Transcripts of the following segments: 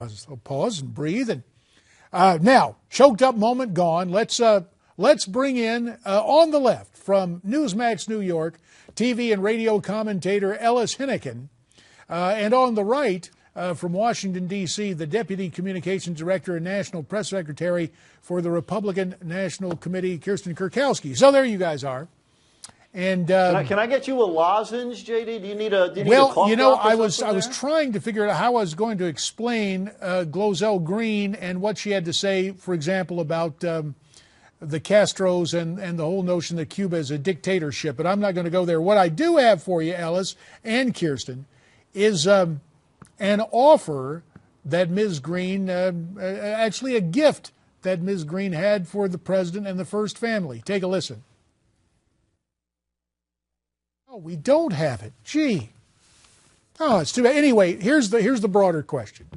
I'll pause and breathe. And now, choked up moment gone. Let's bring in on the left from Newsmax, New York, TV and radio commentator Ellis Henican, and on the right from Washington D.C., the Deputy Communications Director and National Press Secretary for the Republican National Committee, Kirsten Kukowski. So there you guys are. And can I get you a lozenge, JD? Do you need a well, you know, I was trying to figure out how I was going to explain Glozell Green and what she had to say, for example, about the Castros and the whole notion that Cuba is a dictatorship. But I'm not going to go there. What I do have for you, Ellis and Kirsten, is an offer that Ms. Green, actually a gift that Ms. Green had for the president and the first family. Take a listen. Oh, we don't have it. Gee. Oh, it's too bad. Anyway, here's the broader question.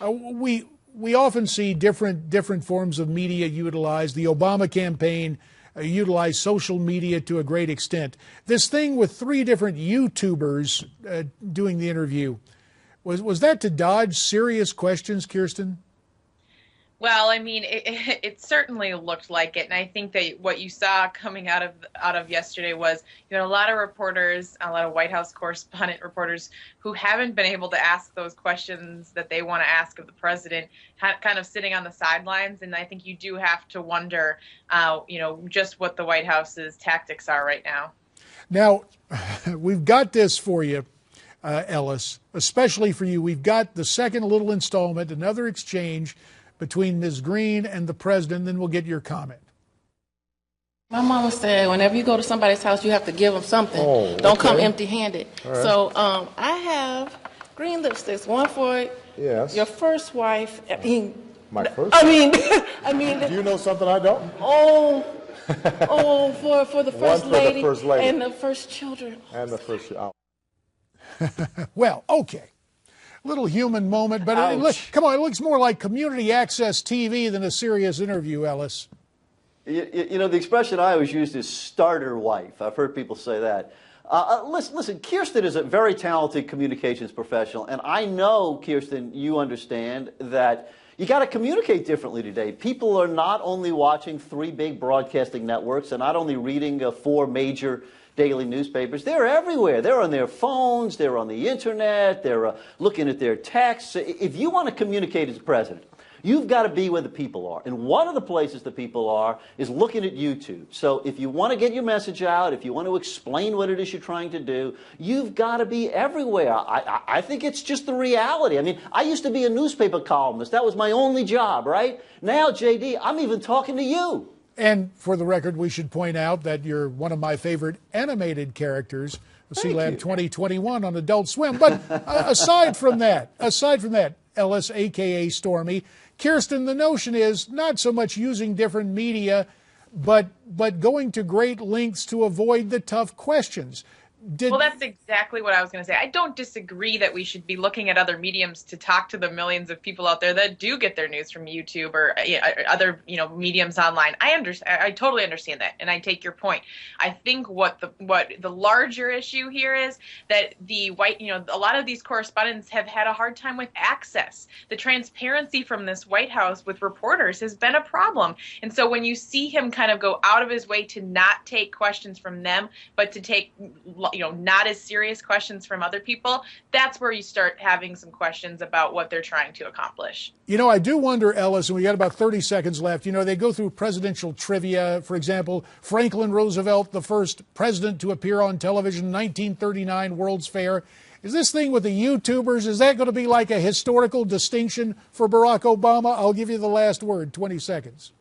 We often see different forms of media utilized. The Obama campaign utilized social media to a great extent. This thing with 3 different YouTubers doing the interview, was that to dodge serious questions, Kirsten? Well, I mean, it certainly looked like it, and I think that what you saw coming out of yesterday was, you know, a lot of reporters, a lot of White House correspondent reporters who haven't been able to ask those questions that they want to ask of the president, kind of sitting on the sidelines, and I think you do have to wonder, you know, just what the White House's tactics are right now. Now, we've got this for you, Ellis, especially for you. We've got the second little installment, another exchange between Ms. Green and the president, then we'll get your comment. My mama said whenever you go to somebody's house, you have to give them something. Oh, Don't come empty-handed. Right. So I have green lipsticks, one for your first wife. My first? I mean, do you know something I don't? For the first lady, the first lady and the first children. And the first child. Well, okay. Little human moment, but come on, it looks more like community access TV than a serious interview, Ellis. You know, the expression I always used is starter wife. I've heard people say that. Listen, Kirsten is a very talented communications professional, and I know, Kirsten, you understand that you got to communicate differently today. People are not only watching 3 big broadcasting networks and not only reading 4 major daily newspapers. They're everywhere. They're on their phones. They're on the internet. They're looking at their texts. If you want to communicate as president, you've got to be where the people are. And one of the places the people are is looking at YouTube. So if you want to get your message out, if you want to explain what it is you're trying to do, you've got to be everywhere. I think it's just the reality. I mean, I used to be a newspaper columnist. That was my only job, right? Now, JD, I'm even talking to you. And for the record, we should point out that you're one of my favorite animated characters, C-Lab 2021 on Adult Swim. But aside from that, Ellis, a.k.a. Stormy, Kirsten, the notion is not so much using different media, but going to great lengths to avoid the tough questions. Well, that's exactly what I was going to say. I don't disagree that we should be looking at other mediums to talk to the millions of people out there that do get their news from YouTube or other, mediums online. I totally understand that, and I take your point. I think what the larger issue here is that a lot of these correspondents have had a hard time with access. The transparency from this White House with reporters has been a problem, and so when you see him kind of go out of his way to not take questions from them, but to take not as serious questions from other people, that's where you start having some questions about what they're trying to accomplish. I do wonder, Ellis, and we got about 30 seconds left, they go through presidential trivia. For example, Franklin Roosevelt, the first president to appear on television, 1939 World's Fair. Is this thing with the YouTubers, is that going to be like a historical distinction for Barack Obama? I'll give you the last word, 20 seconds.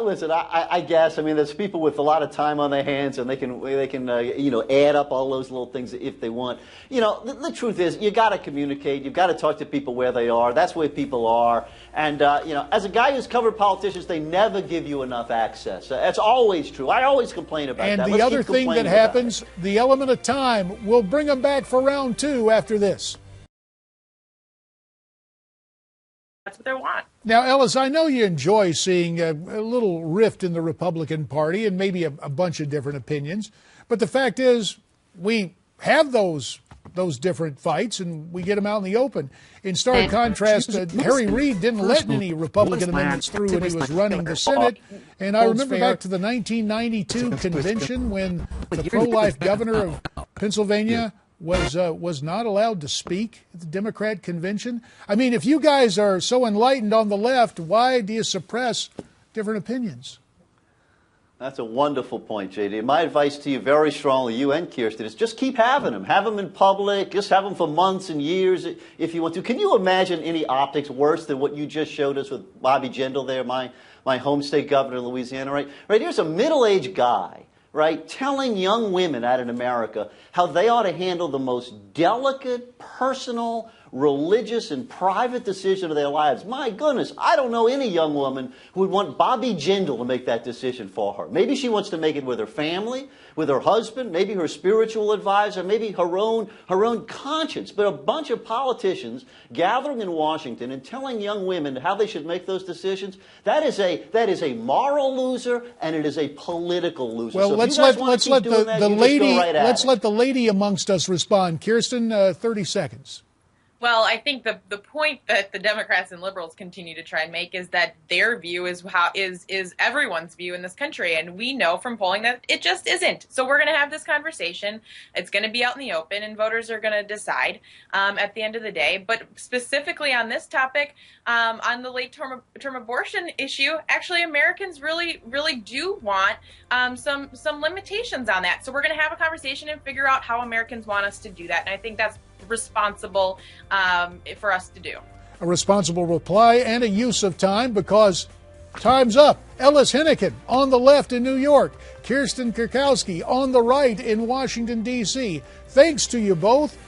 Listen, I guess. I mean, there's people with a lot of time on their hands, and they can add up all those little things if they want. The truth is, you got to communicate. You've got to talk to people where they are. That's where people are. And as a guy who's covered politicians, they never give you enough access. That's always true. I always complain about that. And the other thing that happens, the element of time, we'll bring them back for round 2 after this. That's what they want. Now, Ellis, I know you enjoy seeing a little rift in the Republican Party and maybe a bunch of different opinions. But the fact is, we have those those different fights and we get them out in the open. In stark contrast, Harry Reid didn't let any Republican amendments through when he was running the Senate. And I remember back to the 1992 convention when the pro-life governor of Pennsylvania was not allowed to speak at the Democrat convention. I mean, if you guys are so enlightened on the left, why do you suppress different opinions? That's a wonderful point, JD. My advice to you very strongly, you and Kirsten, is just keep having them. Have them in public. Just have them for months and years if you want to. Can you imagine any optics worse than what you just showed us with Bobby Jindal there, my home state governor in Louisiana, right? Right, here's a middle-aged guy, right, telling young women out in America how they ought to handle the most delicate, personal, religious and private decision of their lives. My goodness, I don't know any young woman who would want Bobby Jindal to make that decision for her. Maybe she wants to make it with her family, with her husband, maybe her spiritual advisor, maybe her own conscience. But a bunch of politicians gathering in Washington and telling young women how they should make those decisions, that is a moral loser and it is a political loser. Well, so let's let the lady amongst us respond. Kirsten, 30 seconds. Well, I think the point that the Democrats and liberals continue to try and make is that their view is everyone's view in this country, and we know from polling that it just isn't. So we're going to have this conversation. It's going to be out in the open, and voters are going to decide at the end of the day. But specifically on this topic, on the late-term abortion issue, actually Americans really do want some limitations on that. So we're going to have a conversation and figure out how Americans want us to do that, and I think that's responsible for us to do. A responsible reply and a use of time, because time's up. Ellis Henican on the left in New York, Kirsten Kukowski on the right in Washington, D.C. Thanks to you both.